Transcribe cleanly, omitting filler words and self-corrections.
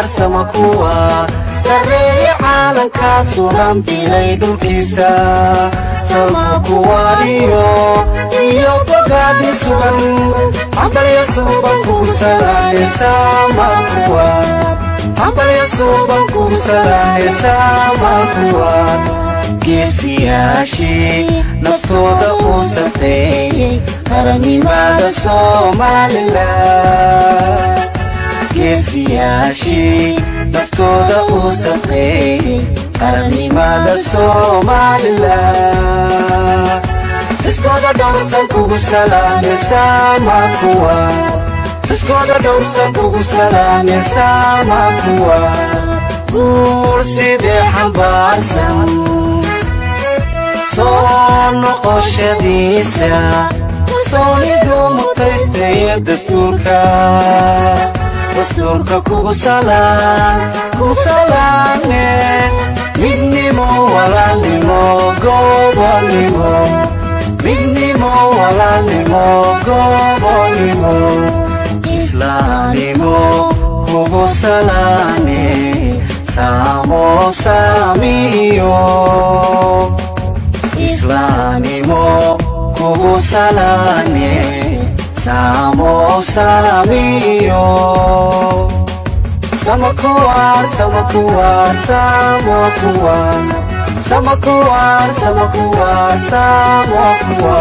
sama kuwa sareeya caalanka suran bilay dhulkiisa sama kuwariyo iyo bogaadi sugan hambalyo suban kugu salaame sama kuwa hambalyo suban kugu salaame sama kuwa geesiyaashii naftooda u safteeyey qarannimada Somaliland geesiyaashii naftooda u safteeyey qarannimada Somaliland iskooda dhowrsan kugu salaame sama kuwa iskooda dhowrsan kugu salaame sama kuwa guur sidee xambaarsan soo noqoshadiisa kalsoonidu mutaystaya dastuurka kugu salaane midnimo walaalnimo gobonnimo midnimo walaalnimo gobonnimo islaamnimo kugu salaane samo samiyo islaamnimo kugu salaane samo samiyo sama kuwa